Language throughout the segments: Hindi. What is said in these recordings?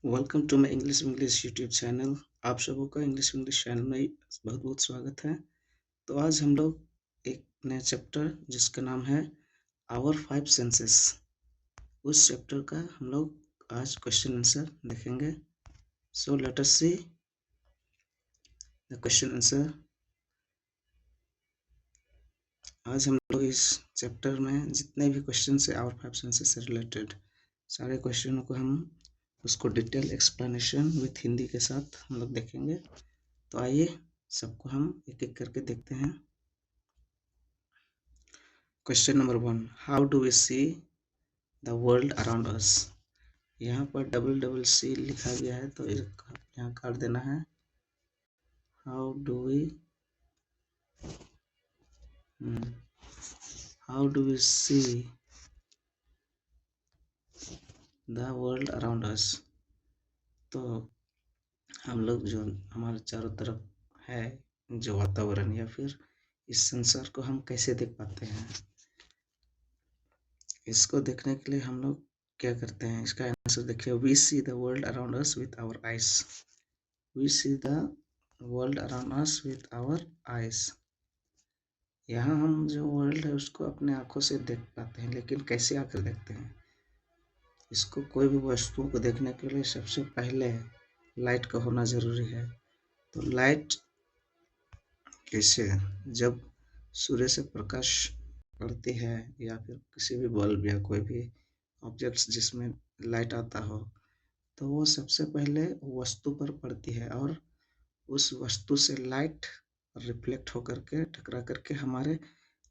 Welcome to my English YouTube channel. आप सबों का इंग्लिश चैनल में बहुत बहुत स्वागत है। तो आज हम लोग एक नया चैप्टर जिसका नाम है आवर 5 सेंसेस, उस चैप्टर का हम लोग आज क्वेश्चन आंसर देखेंगे। So let us C the question answer. आज हम लोग इस चैप्टर में जितने भी क्वेश्चन है आवर 5 सेंसेस से रिलेटेड सारे क्वेश्चनों को हम उसको डिटेल एक्सप्लेनेशन विथ हिंदी के साथ हम लोग देखेंगे। तो आइए सबको हम एक एक करके देखते हैं। Question number 1, how do we see the world around us. यहाँ पर डबल सी लिखा गया है तो यहाँ काट देना है। How do we see the world around us. तो हम लोग जो हमारे चारों तरफ है जो वातावरण या फिर इस संसार को हम कैसे देख पाते हैं, इसको देखने के लिए हम लोग क्या करते हैं। इसका आंसर देखिए, we see the world around us with our eyes. We see the world around us with our eyes. यहाँ हम जो वर्ल्ड है उसको अपने आंखों से देख पाते हैं, लेकिन कैसे आकर देखते हैं इसको। कोई भी वस्तु को देखने के लिए सबसे पहले लाइट का होना जरूरी है। तो लाइट कैसे, जब सूर्य से प्रकाश पड़ती है या फिर किसी भी बल्ब या कोई भी ऑब्जेक्ट्स जिसमें लाइट आता हो, तो वो सबसे पहले वस्तु पर पड़ती है और उस वस्तु से लाइट रिफ्लेक्ट होकर के टकरा करके हमारे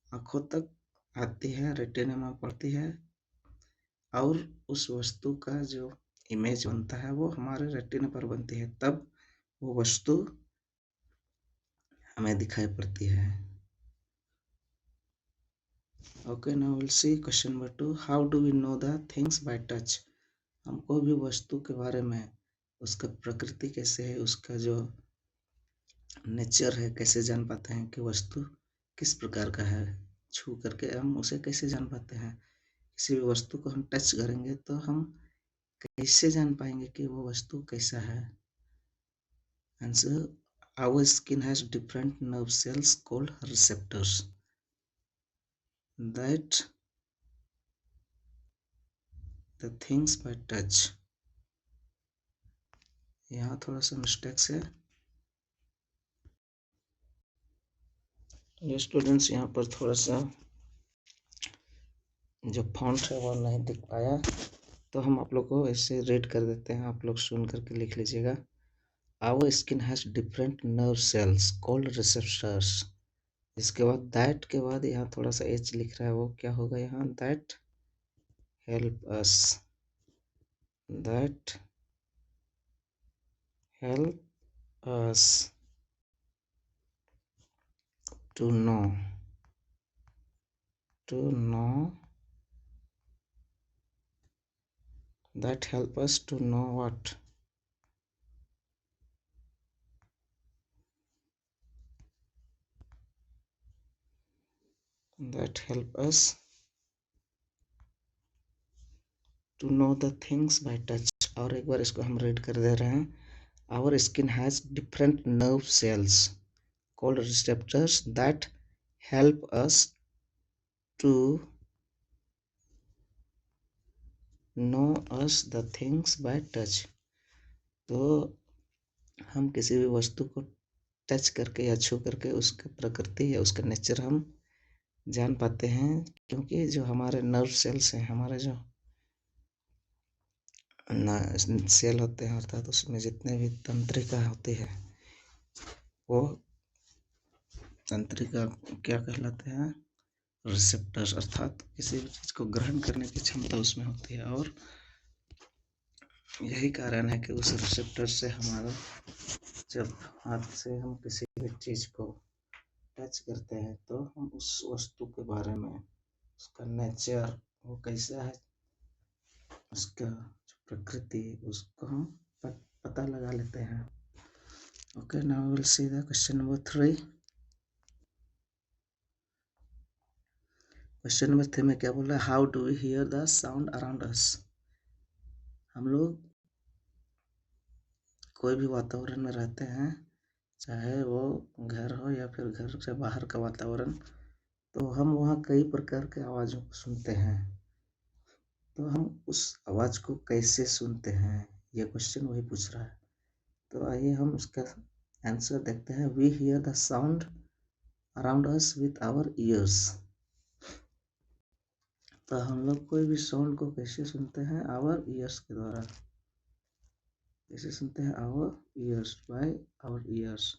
आँखों तक आती है, रेटिना में पड़ती है और उस वस्तु का जो इमेज बनता है वो हमारे रेटिना पर बनती है, तब वो वस्तु हमें दिखाई पड़ती है। Okay, now will see question number 2, how do we know the things by touch. हम कोई भी वस्तु के बारे में उसका प्रकृति कैसे है, उसका जो नेचर है, कैसे जान पाते हैं कि वस्तु किस प्रकार का है। छू करके हम उसे कैसे जान पाते हैं। किसी भी वस्तु को हम टच करेंगे तो हम कैसे जान पाएंगे कि वो वस्तु कैसा है। Answer, our skin has different nerve cells called receptors that the things by touch. यहाँ थोड़ा सा मिस्टेक्स है ये स्टूडेंट्स, यहाँ पर थोड़ा सा जो फॉन्ट है वो नहीं दिख पाया, तो हम आप लोग को ऐसे रीड कर देते हैं, आप लोग सुन करके लिख लीजिएगा। Our skin has different nerve cells called receptors. इसके बाद दैट के बाद यहाँ थोड़ा सा एच लिख रहा है, वो क्या होगा यहाँ, that help us, that help us to know that help us to know what, that help us to know the things by touch। और एक बार इसको हम रीड कर दे रहे हैं, our skin has different nerve cells called receptors that help us to know us the things by touch। तो हम किसी भी वस्तु को टच करके या छू करके उसकी प्रकृति या उसका नेचर हम जान पाते हैं, क्योंकि जो हमारे नर्व सेल्स हैं, हमारे जो सेल होते हैं, अर्थात उसमें जितने भी तंत्रिका होती है वो तंत्रिका क्या कहलाते हैं, रिसेप्टर्स, अर्थात किसी भी चीज़ को ग्रहण करने की क्षमता उसमें होती है। और यही कारण है कि उस रिसेप्टर से हमारा जब हाथ से हम किसी भी चीज़ को टच करते हैं तो हम उस वस्तु के बारे में, उसका नेचर वो कैसा है, उसका जो प्रकृति, उसको हम पता लगा लेते हैं। Okay, now will see the question number 3। Question number 3 में क्या बोल रहा है, how do we hear the sound around us. हम लोग कोई भी वातावरण में रहते हैं, चाहे वो घर हो या फिर घर से बाहर का वातावरण, तो हम वहाँ कई प्रकार के आवाज़ों को सुनते हैं। तो हम उस आवाज़ को कैसे सुनते हैं, ये क्वेश्चन वही पूछ रहा है। तो आइए हम उसका आंसर देखते हैं। We hear the sound around us with our ears. तो हम लोग कोई भी साउंड को कैसे सुनते हैं? आवर ईयर्स के द्वारा। कैसे सुनते हैं? Our ears, by our ears.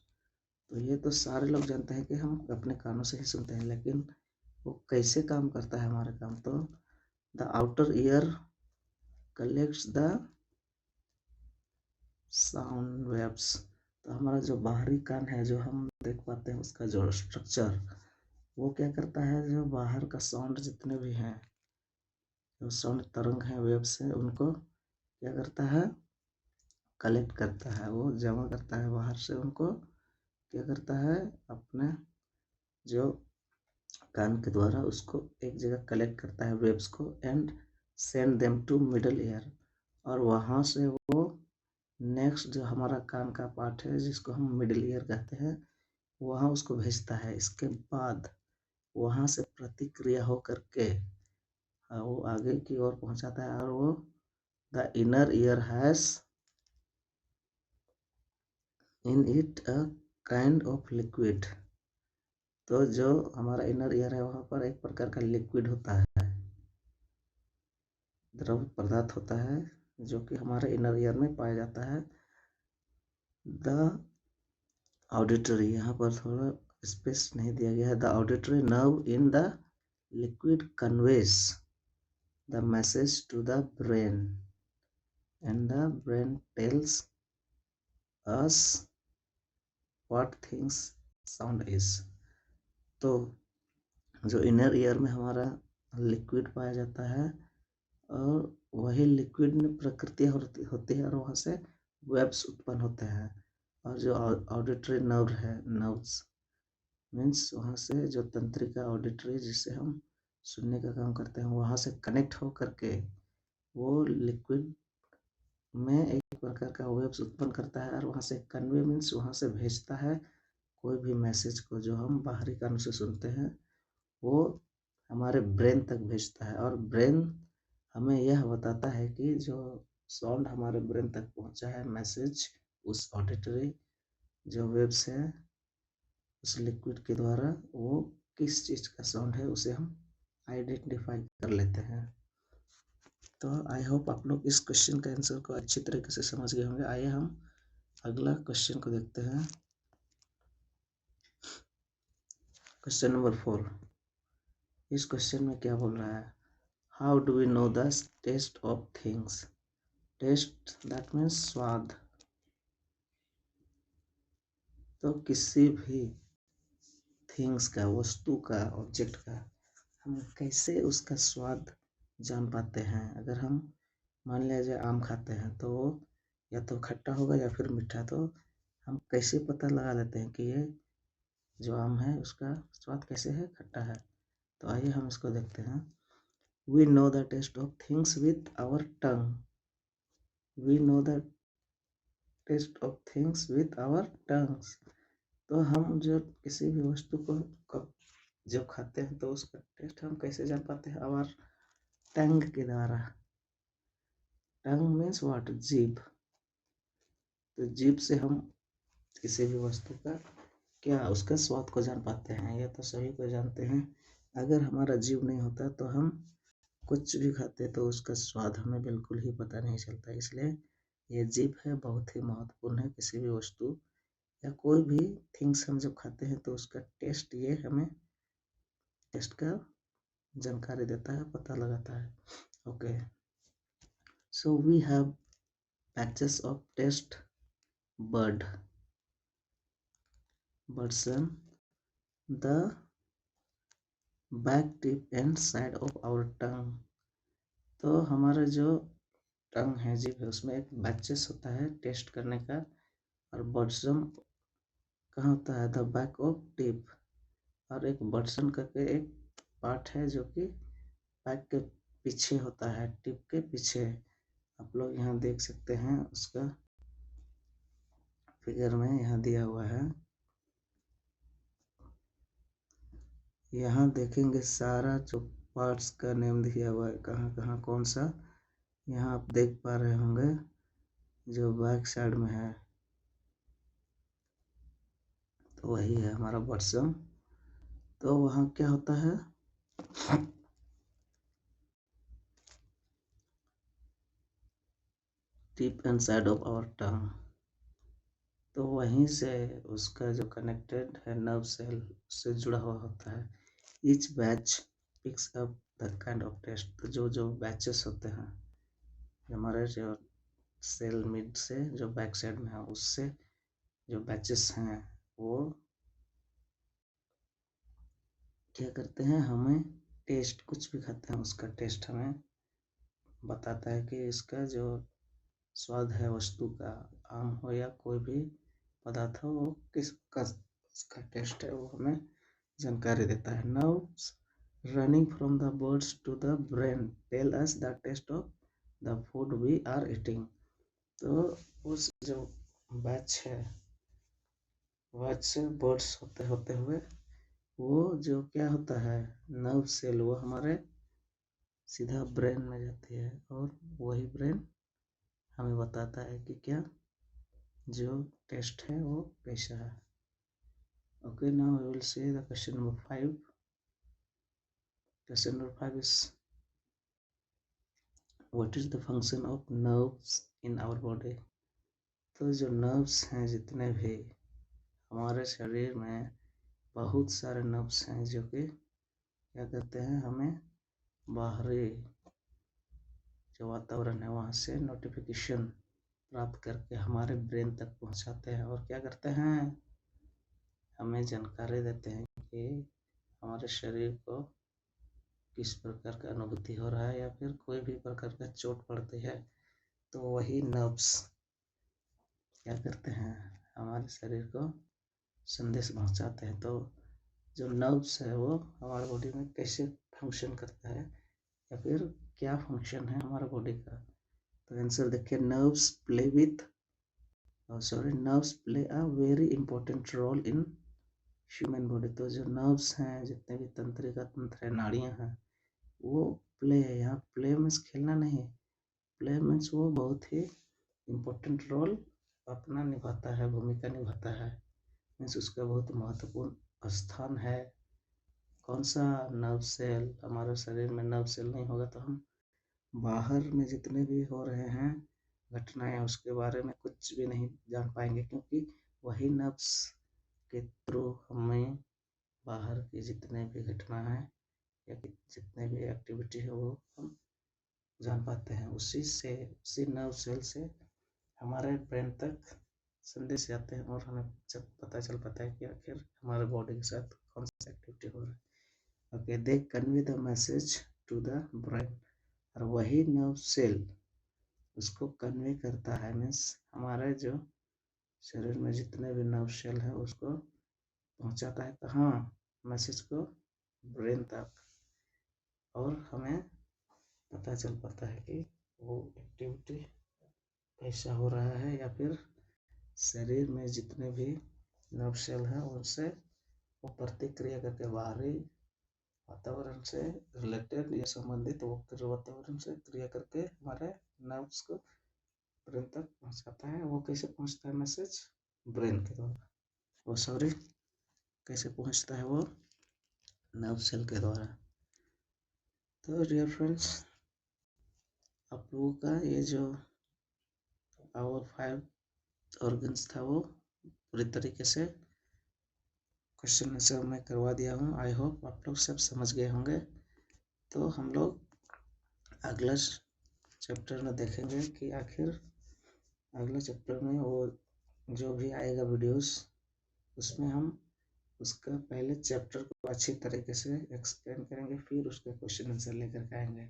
तो ये तो सारे लोग जानते हैं कि हम अपने कानों से ही सुनते हैं, लेकिन वो कैसे काम करता है हमारा काम? तो the outer ear collects the sound waves. तो हमारा जो बाहरी कान है, जो हम देख पाते हैं, उसका जो स्ट्रक्चर, वो क्या करता है? जो बाहर का साउंड जितने भी हैं, जो साउंड तरंग है, वेव्स है, उनको क्या करता है? कलेक्ट करता है, वो जमा करता है बाहर से। उनको क्या करता है? अपने जो कान के द्वारा उसको एक जगह कलेक्ट करता है, वेव्स को, and send them to middle ear. और वहाँ से वो नेक्स्ट जो हमारा कान का पार्ट है, जिसको हम मिडिल ईयर कहते हैं, वहाँ उसको भेजता है। इसके बाद वहाँ से प्रतिक्रिया हो करके वो आगे की ओर पहुँचाता है, और वो the inner ear has in it a kind of liquid. तो जो हमारा इनर ईयर है, वहाँ पर एक प्रकार का लिक्विड होता है, द्रव पदार्थ होता है, जो कि हमारे इनर ईयर में पाया जाता है। द ऑडिटरी, यहाँ पर थोड़ा स्पेस नहीं दिया गया है। The auditory nerve in the liquid conveys the message to the brain, and the brain tells us what things sound is. तो जो इनर ईयर में हमारा लिक्विड पाया जाता है, और वही लिक्विड में प्रक्रिया होती है, और वहाँ से वेव्स उत्पन्न होते हैं। और जो ऑडिटरी नर्व है, नर्व्स मीन्स वहाँ से जो तंत्रिका ऑडिटरी, जिससे हम सुनने का काम करते हैं, वहाँ से कनेक्ट हो करके वो लिक्विड में एक प्रकार का वेव्स उत्पन्न करता है, और वहाँ से कन्वे मीन्स वहाँ से भेजता है कोई भी मैसेज को, जो हम बाहरी कानों से सुनते हैं, वो हमारे ब्रेन तक भेजता है। और ब्रेन हमें यह बताता है कि जो साउंड हमारे ब्रेन तक पहुंचा है, मैसेज, उस ऑडिटरी जो वेव्स है, उस लिक्विड के द्वारा, वो किस चीज़ का साउंड है, उसे हम आइडेंटिफाई कर लेते हैं। तो आई होप आप लोग इस क्वेश्चन का आंसर को अच्छी तरीके से समझ गए होंगे। आइए हम अगला क्वेश्चन को देखते हैं। Question number 4। इस क्वेश्चन में क्या बोल रहा है? How do we know the taste of things? Taste that means स्वाद। तो किसी भी थिंग्स का, वस्तु का, ऑब्जेक्ट का हम कैसे उसका स्वाद जान पाते हैं? अगर हम मान लीजिए आम खाते हैं, तो या तो खट्टा होगा या फिर मीठा। तो हम कैसे पता लगा लेते हैं कि ये जो आम है उसका स्वाद कैसे है? खट्टा है। तो आइए हम इसको देखते हैं। We know the taste of things with our tongue. We know the taste of things with our tongues. तो हम जो किसी भी वस्तु को कब जब खाते हैं, तो उसका टेस्ट हम कैसे जान पाते हैं? आवर टंग के द्वारा। टंग मीन्स व्हाट? जीभ। तो जीभ से हम किसी भी वस्तु का क्या उसका स्वाद को जान पाते हैं। यह तो सभी को जानते हैं। अगर हमारा जीभ नहीं होता तो हम कुछ भी खाते तो उसका स्वाद हमें बिल्कुल ही पता नहीं चलता। इसलिए ये जीभ है, बहुत ही महत्वपूर्ण है। किसी भी वस्तु या कोई भी थिंग्स हम जब खाते हैं, तो उसका टेस्ट, ये हमें टेस्ट का जानकारी देता है, पता लगाता है। Okay, so we have patches of taste bud, buds, the back tip and side of our tongue। तो हमारा जो टंग है, जीभ है, उसमें एक बैचेस होता है टेस्ट करने का, और बड्सम कहाँ होता है? The back of tip. और एक बड्सन करके एक पार्ट है, जो कि बैक के पीछे होता है, टिप के पीछे। आप लोग यहाँ देख सकते हैं उसका फिगर में यहाँ दिया हुआ है। यहाँ देखेंगे सारा जो पार्ट्स का नेम दिया हुआ है, कहाँ कहाँ कौन सा। यहाँ आप देख पा रहे होंगे जो बैक साइड में है तो वही है हमारा बॉटम। तो वहाँ क्या होता है, tip and side of our tongue. तो वहीं से उसका जो कनेक्टेड है नर्व सेल से जुड़ा हुआ होता है। Each batch picks up the kind of taste. तो जो जो बैचेस होते हैं हमारे जो सेल मिड से जो बैक साइड में है, उससे जो बैचेस हैं वो क्या करते हैं, हमें टेस्ट, कुछ भी खाते हैं उसका टेस्ट हमें बताता है कि इसका जो स्वाद है वस्तु का, आम हो या कोई भी पदार्थ हो, वो किस का उसका टेस्ट है, वो हमें जानकारी देता है। Nerves running from the buds to the brain tell us the taste of the food we are eating. तो उस जो बैच है, बैच से बर्ड्स होते होते हुए वो जो क्या होता है, नर्व सेल, वो हमारे सीधा ब्रेन में जाती है और वही ब्रेन हमें बताता है कि क्या जो टेस्ट है वो कैसा है। Okay, now we will see the question number 5. Question number 5 is, what is the function of nerves in our body? तो जो nerves हैं जितने भी हमारे शरीर में, बहुत सारे nerves हैं जो कि क्या करते हैं, हमें बाहरी जो वातावरण है वहाँ से नोटिफिकेशन प्राप्त करके हमारे ब्रेन तक पहुँचाते हैं और क्या करते हैं, हमें जानकारी देते हैं कि हमारे शरीर को किस प्रकार का अनुभूति हो रहा है या फिर कोई भी प्रकार का चोट पड़ती है तो वही नर्व्स क्या करते हैं, हमारे शरीर को संदेश पहुंचाते हैं। तो जो नर्व्स है वो हमारे बॉडी में कैसे फंक्शन करता है या फिर क्या फंक्शन है हमारे बॉडी का। तो आंसर देखिए, nerves play a very important role in human body. तो जो नर्व्स हैं, जितने भी तंत्रिका तंत्र है, नाड़ियाँ हैं, वो प्ले है। यहाँ प्ले मीन्स खेलना नहीं, प्ले मीन्स वो बहुत ही इम्पोर्टेंट रोल अपना निभाता है, भूमिका निभाता है, मीन्स उसका बहुत महत्वपूर्ण स्थान है। कौन सा, नर्व सेल। हमारे शरीर में नर्व सेल नहीं होगा तो हम बाहर में जितने भी हो रहे हैं घटनाएं, उसके बारे में कुछ भी नहीं जान पाएंगे, क्योंकि वही नर्व्स के थ्रू हमें बाहर की जितने भी घटना है या जितने भी एक्टिविटी है वो हम जान पाते हैं। उसी नर्व सेल से हमारे ब्रेन तक संदेश आते हैं और हमें जब पता चल पाता है कि आखिर हमारे बॉडी के साथ कौन सा एक्टिविटी हो रहा है। Okay, they convey the message to the brain. और वही नर्व सेल उसको कन्वे करता है, मीन्स हमारे जो शरीर में जितने भी नर्व सेल है उसको पहुंचाता है कहाँ, मैसेज को ब्रेन तक, और हमें पता चल पाता है कि वो एक्टिविटी कैसा हो रहा है या फिर शरीर में जितने भी नर्व सेल हैं उनसे वो प्रतिक्रिया करके बाहरी वातावरण से रिलेटेड या संबंधित वातावरण से क्रिया करके हमारे नर्व्स को ब्रेन तक पहुंचाता है। वो कैसे पहुंचता है मैसेज, ब्रेन के द्वारा, वो सॉरी कैसे पहुंचता है, वो नर्व सेल के द्वारा। तो डियर फ्रेंड्स, आप लोगों का ये जो आवर 5 ऑर्गन्स था वो पूरी तरीके से क्वेश्चन आंसर मैं करवा दिया हूँ। आई होप आप लोग सब समझ गए होंगे। तो हम लोग अगला चैप्टर में देखेंगे कि आखिर अगले चैप्टर में वो जो भी आएगा वीडियोस, उसमें हम उसका पहले चैप्टर को अच्छी तरीके से एक्सप्लेन करेंगे, फिर उसके क्वेश्चन आंसर लेकर के आएंगे।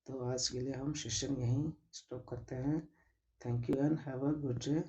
तो आज के लिए हम सेशन यहीं स्टॉप करते हैं। Thank you and have a good day.